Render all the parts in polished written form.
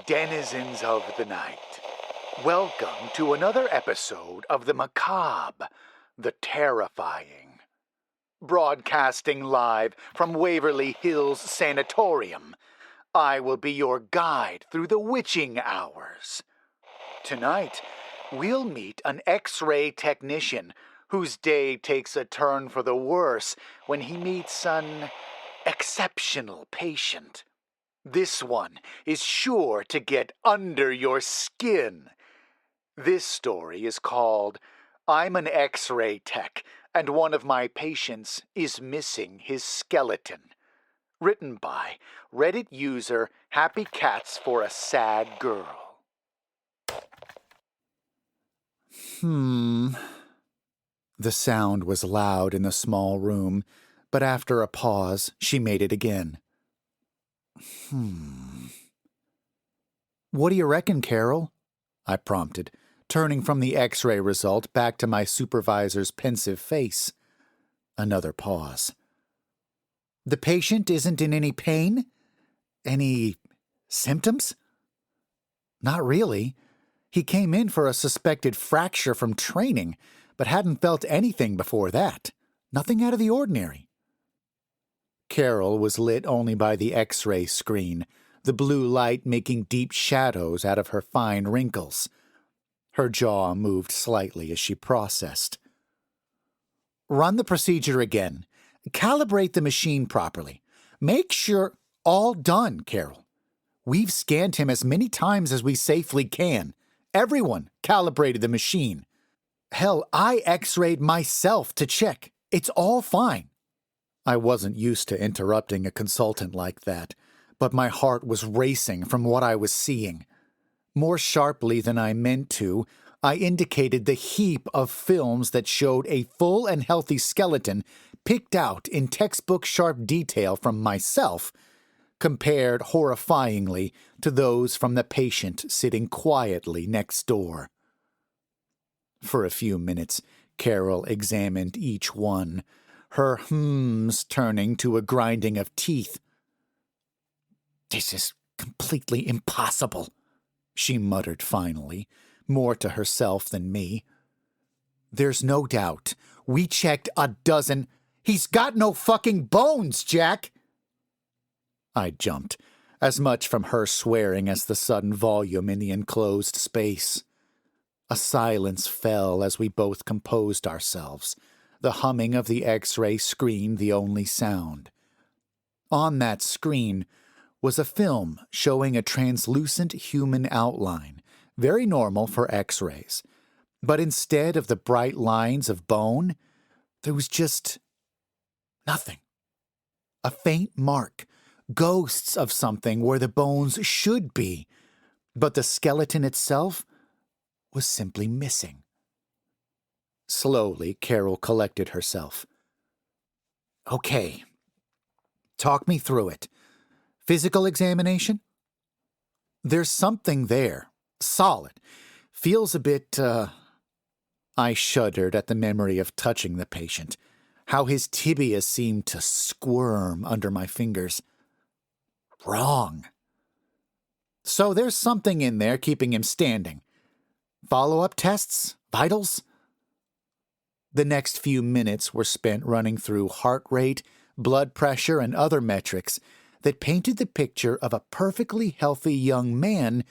denizens of the night. Welcome to another episode of the macabre, the terrifying. Broadcasting live from Waverly Hills Sanatorium, I will be your guide through the witching hours. Tonight, we'll meet an X-ray technician whose day takes a turn for the worse when he meets an exceptional patient. This one is sure to get under your skin. This story is called I'm an X-ray tech, and one of my patients is missing his skeleton. Written by Reddit user Happy Cats for a Sad Girl. The sound was loud in the small room, but after a pause, she made it again. What do you reckon, Carol? I prompted, turning from the X-ray result back to my supervisor's pensive face. Another pause. The patient isn't in any pain? Any symptoms? Not really. He came in for a suspected fracture from training, but hadn't felt anything before that. Nothing out of the ordinary. Carol was lit only by the X-ray screen, the blue light making deep shadows out of her fine wrinkles. Her jaw moved slightly as she processed. Run the procedure again. Calibrate the machine properly. Make sure... All done, Carol. We've scanned him as many times as we safely can. Everyone calibrated the machine. Hell, I X-rayed myself to check. It's all fine. I wasn't used to interrupting a consultant like that, but my heart was racing from what I was seeing. More sharply than I meant to, I indicated the heap of films that showed a full and healthy skeleton picked out in textbook-sharp detail from myself, compared horrifyingly to those from the patient sitting quietly next door. For a few minutes, Carol examined each one, her hmms turning to a grinding of teeth. This is completely impossible, she muttered finally, more to herself than me. There's no doubt. We checked a dozen. He's got no fucking bones, Jack! I jumped, as much from her swearing as the sudden volume in the enclosed space. A silence fell as we both composed ourselves, the humming of the X-ray screen the only sound. On that screen was a film showing a translucent human outline, very normal for X-rays. But instead of the bright lines of bone, there was just nothing. A faint mark, ghosts of something where the bones should be, but the skeleton itself was simply missing. Slowly, Carol collected herself. Okay. Talk me through it. Physical examination? There's something there. Solid. Feels a bit, I shuddered at the memory of touching the patient, how his tibia seemed to squirm under my fingers. Wrong. So there's something in there keeping him standing. Follow-up tests? Vitals? The next few minutes were spent running through heart rate, blood pressure, and other metrics that painted the picture of a perfectly healthy young man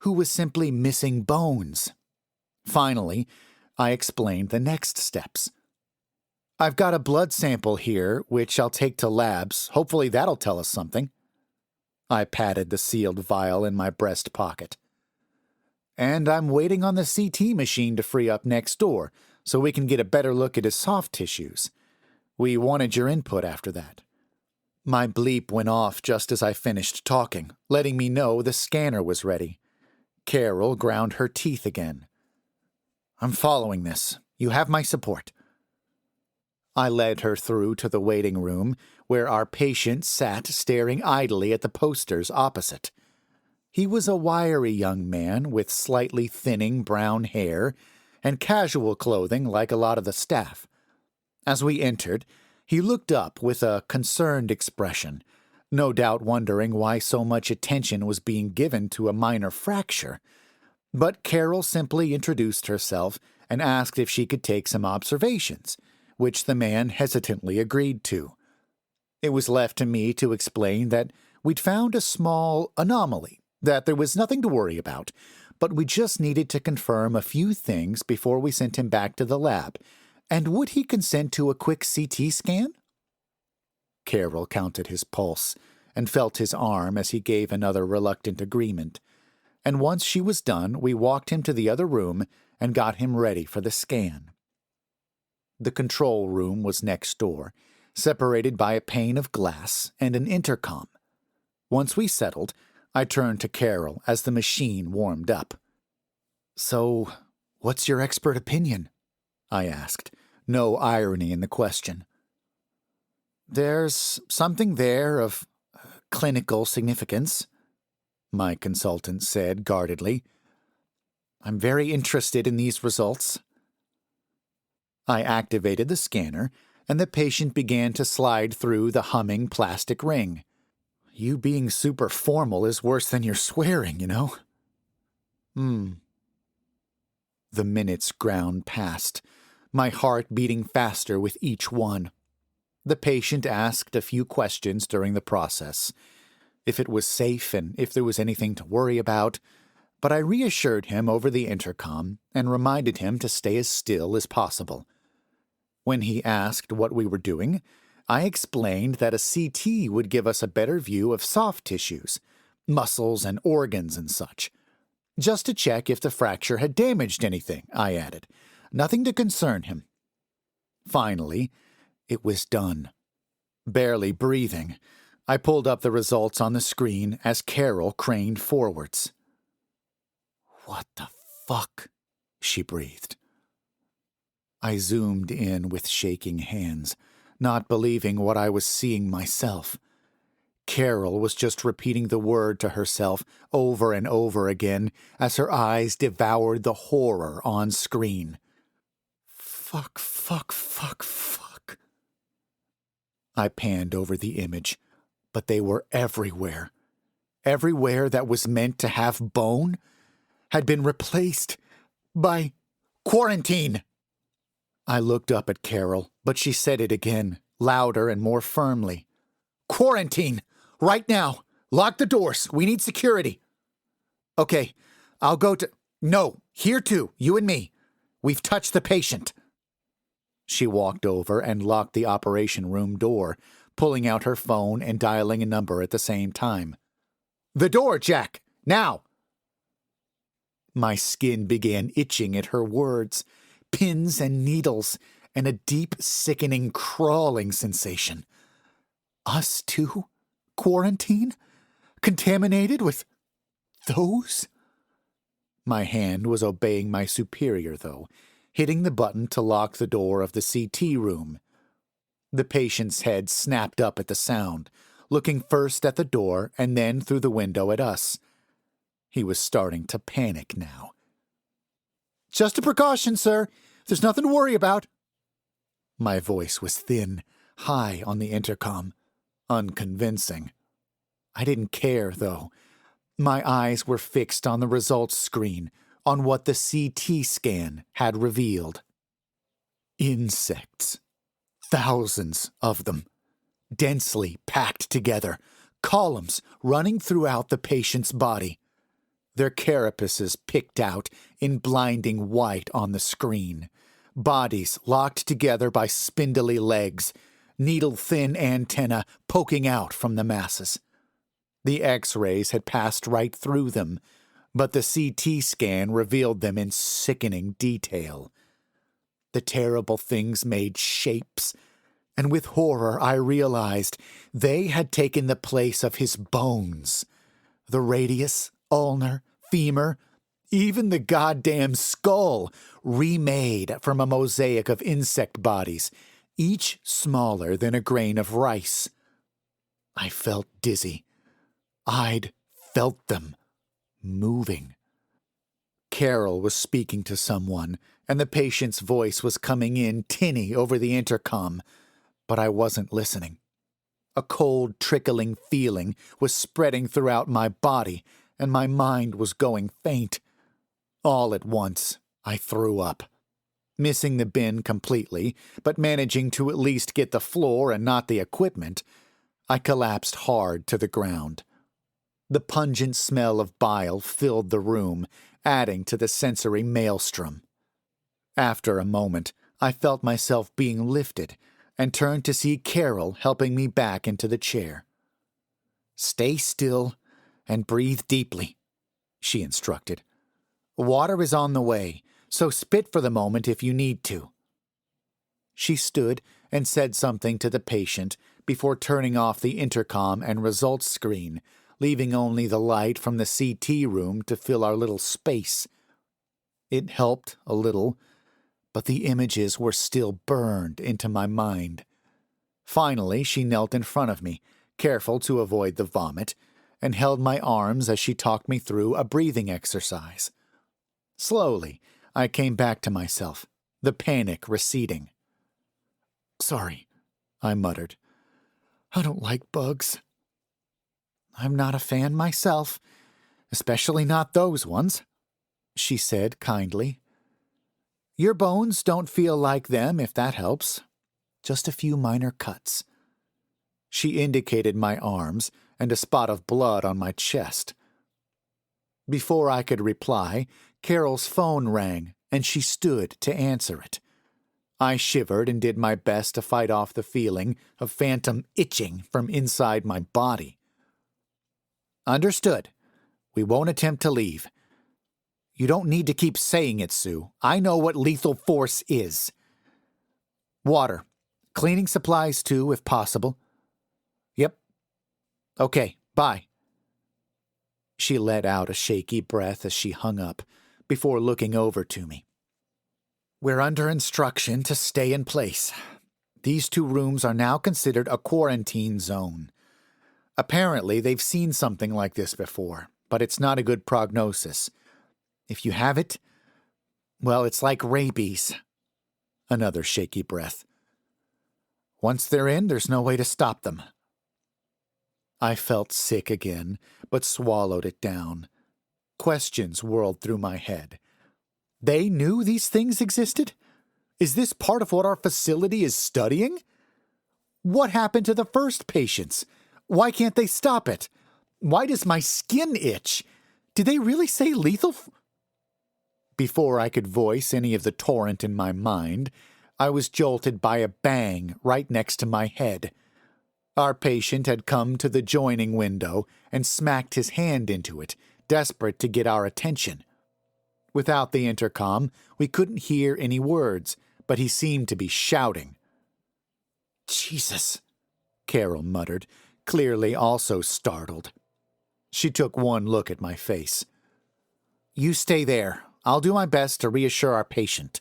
who was simply missing bones. Finally, I explained the next steps. I've got a blood sample here, which I'll take to labs. Hopefully that'll tell us something. I patted the sealed vial in my breast pocket. And I'm waiting on the CT machine to free up next door, so we can get a better look at his soft tissues. We wanted your input after that. My bleep went off just as I finished talking, letting me know the scanner was ready. Carol ground her teeth again. I'm following this. You have my support. I led her through to the waiting room, where our patient sat staring idly at the posters opposite. He was a wiry young man with slightly thinning brown hair and casual clothing like a lot of the staff. As we entered, he looked up with a concerned expression, no doubt wondering why so much attention was being given to a minor fracture. But Carol simply introduced herself and asked if she could take some observations, which the man hesitantly agreed to. It was left to me to explain that we'd found a small anomaly, that there was nothing to worry about, but we just needed to confirm a few things before we sent him back to the lab. And would he consent to a quick CT scan? Carol counted his pulse and felt his arm as he gave another reluctant agreement. And once she was done, we walked him to the other room and got him ready for the scan. The control room was next door, separated by a pane of glass and an intercom. Once we settled, I turned to Carol as the machine warmed up. "So, what's your expert opinion?" I asked, no irony in the question. "There's something there of clinical significance," my consultant said guardedly. "I'm very interested in these results." I activated the scanner, and the patient began to slide through the humming plastic ring. "You being super formal is worse than your swearing, you know." The minutes ground past, my heart beating faster with each one. The patient asked a few questions during the process, if it was safe and if there was anything to worry about, but I reassured him over the intercom and reminded him to stay as still as possible. When he asked what we were doing, I explained that a CT would give us a better view of soft tissues, muscles and organs and such. Just to check if the fracture had damaged anything, I added. Nothing to concern him. Finally, it was done. Barely breathing, I pulled up the results on the screen as Carol craned forwards. "What the fuck?" she breathed. I zoomed in with shaking hands, not believing what I was seeing myself. Carol was just repeating the word to herself over and over again as her eyes devoured the horror on screen. Fuck, fuck, fuck, fuck. I panned over the image, but they were everywhere. Everywhere that was meant to have bone had been replaced by quarantine. I looked up at Carol, but she said it again, louder and more firmly. "Quarantine! Right now! Lock the doors! We need security!" "Okay, I'll go to—" "No, here too, you and me. We've touched the patient." She walked over and locked the operation room door, pulling out her phone and dialing a number at the same time. "The door, Jack! Now!" My skin began itching at her words. Pins and needles, and a deep, sickening, crawling sensation. Us too? Quarantine? Contaminated with those? My hand was obeying my superior, though, hitting the button to lock the door of the CT room. The patient's head snapped up at the sound, looking first at the door and then through the window at us. He was starting to panic now. "Just a precaution, sir. There's nothing to worry about." My voice was thin, high on the intercom, unconvincing. I didn't care, though. My eyes were fixed on the results screen, on what the CT scan had revealed. Insects. Thousands of them. Densely packed together, columns running throughout the patient's body. Their carapaces picked out in blinding white on the screen. Bodies locked together by spindly legs, needle-thin antennae poking out from the masses. The X-rays had passed right through them, but the CT scan revealed them in sickening detail. The terrible things made shapes, and with horror I realized they had taken the place of his bones. The radius, ulnar, femur, even the goddamn skull, remade from a mosaic of insect bodies, each smaller than a grain of rice. I felt dizzy. I'd felt them moving. Carol was speaking to someone, and the patient's voice was coming in tinny over the intercom, but I wasn't listening. A cold, trickling feeling was spreading throughout my body, and my mind was going faint. All at once, I threw up. Missing the bin completely, but managing to at least get the floor and not the equipment, I collapsed hard to the ground. The pungent smell of bile filled the room, adding to the sensory maelstrom. After a moment, I felt myself being lifted and turned to see Carol helping me back into the chair. "Stay still and breathe deeply," she instructed. "Water is on the way, so spit for the moment if you need to." She stood and said something to the patient before turning off the intercom and results screen, leaving only the light from the CT room to fill our little space. It helped a little, but the images were still burned into my mind. Finally, she knelt in front of me, careful to avoid the vomit, and held my arms as she talked me through a breathing exercise. Slowly, I came back to myself, the panic receding. "Sorry," I muttered. "I don't like bugs." "I'm not a fan myself, especially not those ones," she said kindly. "Your bones don't feel like them, if that helps. Just a few minor cuts." She indicated my arms and a spot of blood on my chest. Before I could reply, Carol's phone rang, and she stood to answer it. I shivered and did my best to fight off the feeling of phantom itching from inside my body. "Understood. We won't attempt to leave. You don't need to keep saying it, Sue. I know what lethal force is. Water. Cleaning supplies, too, if possible." "Yep. Okay, bye." She let out a shaky breath as she hung up, before looking over to me. "We're under instruction to stay in place. These 2 rooms are now considered a quarantine zone. Apparently, they've seen something like this before, but it's not a good prognosis. If you have it, well, it's like rabies." Another shaky breath. "Once they're in, there's no way to stop them." I felt sick again, but swallowed it down. Questions whirled through my head. They knew these things existed? Is this part of what our facility is studying? What happened to the first patients? Why can't they stop it? Why does my skin itch? Did they really say lethal Before I could voice any of the torrent in my mind, I was jolted by a bang right next to my head. Our patient had come to the joining window and smacked his hand into it, desperate to get our attention. Without the intercom, we couldn't hear any words, but he seemed to be shouting. "Jesus," Carol muttered, clearly also startled. She took one look at my face. "You stay there. I'll do my best to reassure our patient."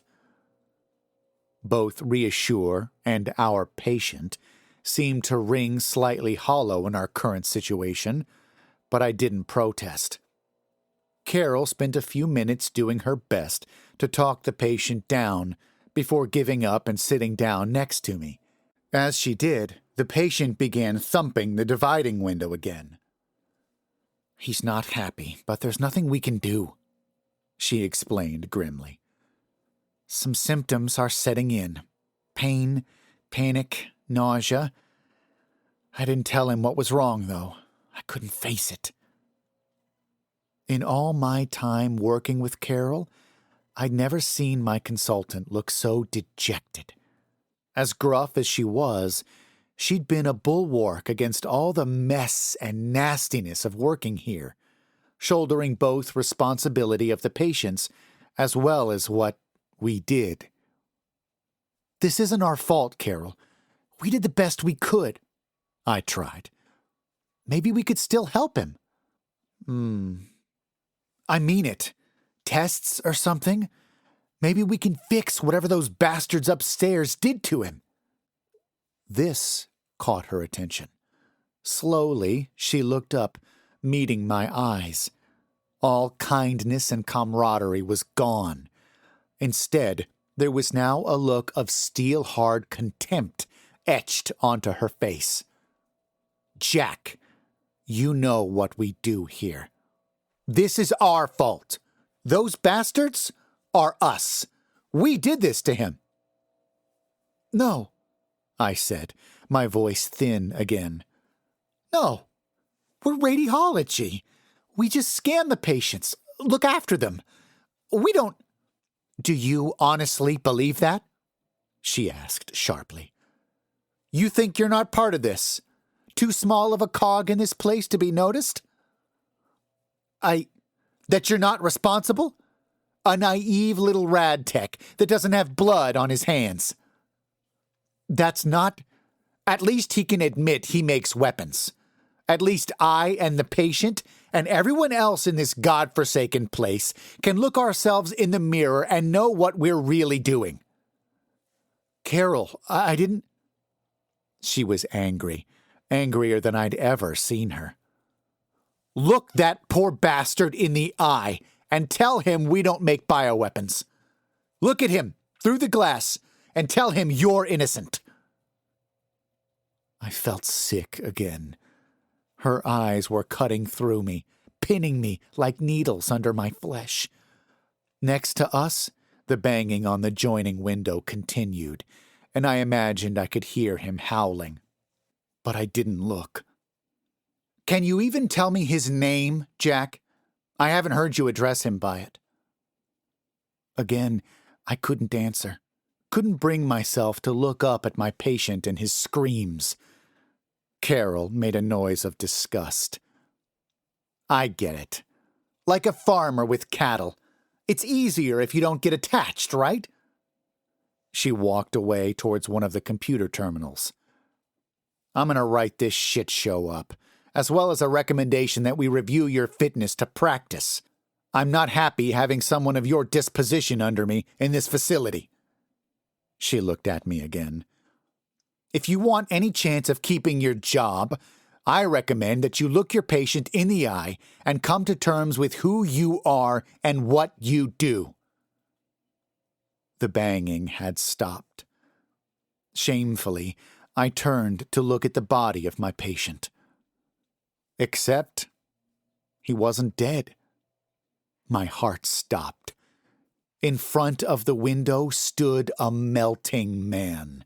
Both reassure and our patient seemed to ring slightly hollow in our current situation, but I didn't protest. Carol spent a few minutes doing her best to talk the patient down before giving up and sitting down next to me. As she did, the patient began thumping the dividing window again. "He's not happy, but there's nothing we can do," she explained grimly. "Some symptoms are setting in. Pain, panic, nausea. I didn't tell him what was wrong, though. I couldn't face it." In all my time working with Carol, I'd never seen my consultant look so dejected. As gruff as she was, she'd been a bulwark against all the mess and nastiness of working here, shouldering both responsibility of the patients as well as what we did. "This isn't our fault, Carol. We did the best we could," I tried. "Maybe we could still help him." "I mean it. Tests or something? Maybe we can fix whatever those bastards upstairs did to him." This caught her attention. Slowly, she looked up, meeting my eyes. All kindness and camaraderie was gone. Instead, there was now a look of steel-hard contempt etched onto her face. Jack, you know what we do here. This is our fault. Those bastards are us. We did this to him. No, I said, my voice thin again. No, we're radiology. We just scan the patients, look after them. We don't... Do you honestly believe that? She asked sharply. You think you're not part of this? Too small of a cog in this place to be noticed? That you're not responsible? A naive little rad tech that doesn't have blood on his hands. That's not... At least he can admit he makes weapons. At least I and the patient and everyone else in this godforsaken place can look ourselves in the mirror and know what we're really doing. Carol, I didn't... She was angry, angrier than I'd ever seen her. Look that poor bastard in the eye and tell him we don't make bioweapons. Look at him through the glass and tell him you're innocent. I felt sick again. Her eyes were cutting through me, pinning me like needles under my flesh. Next to us, the banging on the joining window continued, and I imagined I could hear him howling. But I didn't look. Can you even tell me his name, Jack? I haven't heard you address him by it. Again, I couldn't answer. Couldn't bring myself to look up at my patient and his screams. Carol made a noise of disgust. I get it. Like a farmer with cattle. It's easier if you don't get attached, right? She walked away towards one of the computer terminals. I'm gonna write this shit show up, as well as a recommendation that we review your fitness to practice. I'm not happy having someone of your disposition under me in this facility. She looked at me again. If you want any chance of keeping your job, I recommend that you look your patient in the eye and come to terms with who you are and what you do. The banging had stopped. Shamefully, I turned to look at the body of my patient. Except he wasn't dead. My heart stopped. In front of the window stood a melting man.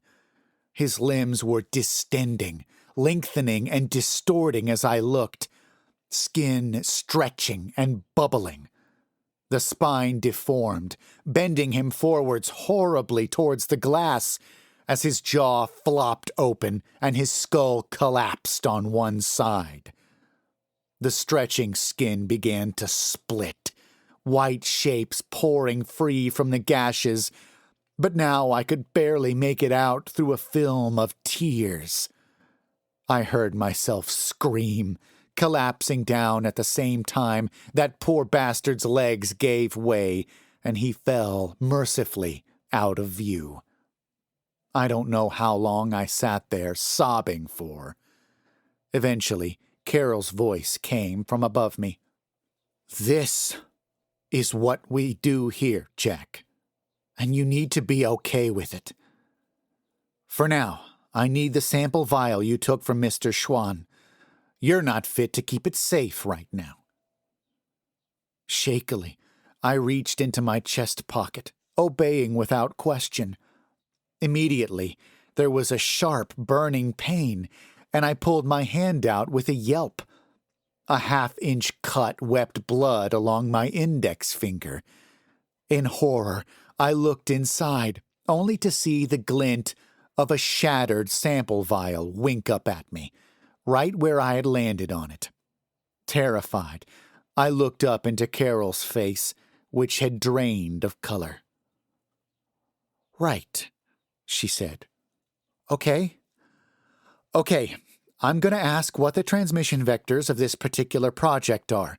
His limbs were distending, lengthening and distorting as I looked, skin stretching and bubbling. The spine deformed, bending him forwards horribly towards the glass as his jaw flopped open and his skull collapsed on one side. The stretching skin began to split, white shapes pouring free from the gashes, but now I could barely make it out through a film of tears. I heard myself scream, collapsing down at the same time that poor bastard's legs gave way, and he fell mercifully out of view. I don't know how long I sat there sobbing for. Eventually, Carol's voice came from above me. This is what we do here, Jack, and you need to be okay with it. For now, I need the sample vial you took from Mr. Schwann. You're not fit to keep it safe right now. Shakily, I reached into my chest pocket, obeying without question. Immediately, there was a sharp, burning pain, and I pulled my hand out with a yelp. A half-inch cut wept blood along my index finger. In horror, I looked inside, only to see the glint of a shattered sample vial wink up at me, right where I had landed on it. Terrified, I looked up into Carol's face, which had drained of color. Right, she said. Okay, I'm going to ask what the transmission vectors of this particular project are.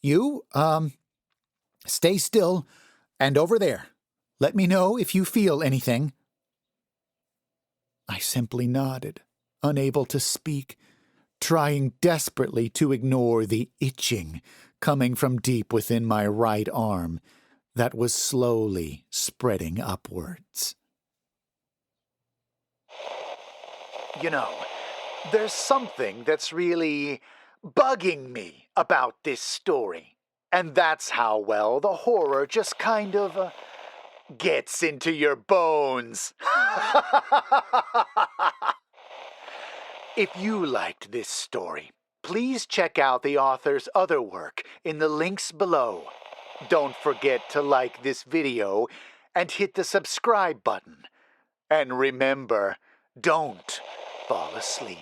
You, stay still, and over there. Let me know if you feel anything. I simply nodded, unable to speak, trying desperately to ignore the itching coming from deep within my right arm that was slowly spreading upwards. You know, There's something that's really bugging me about this story. And that's how well the horror just kind of gets into your bones. If you liked this story, please check out the author's other work in the links below. Don't forget to like this video and hit the subscribe button. And remember, don't fall asleep.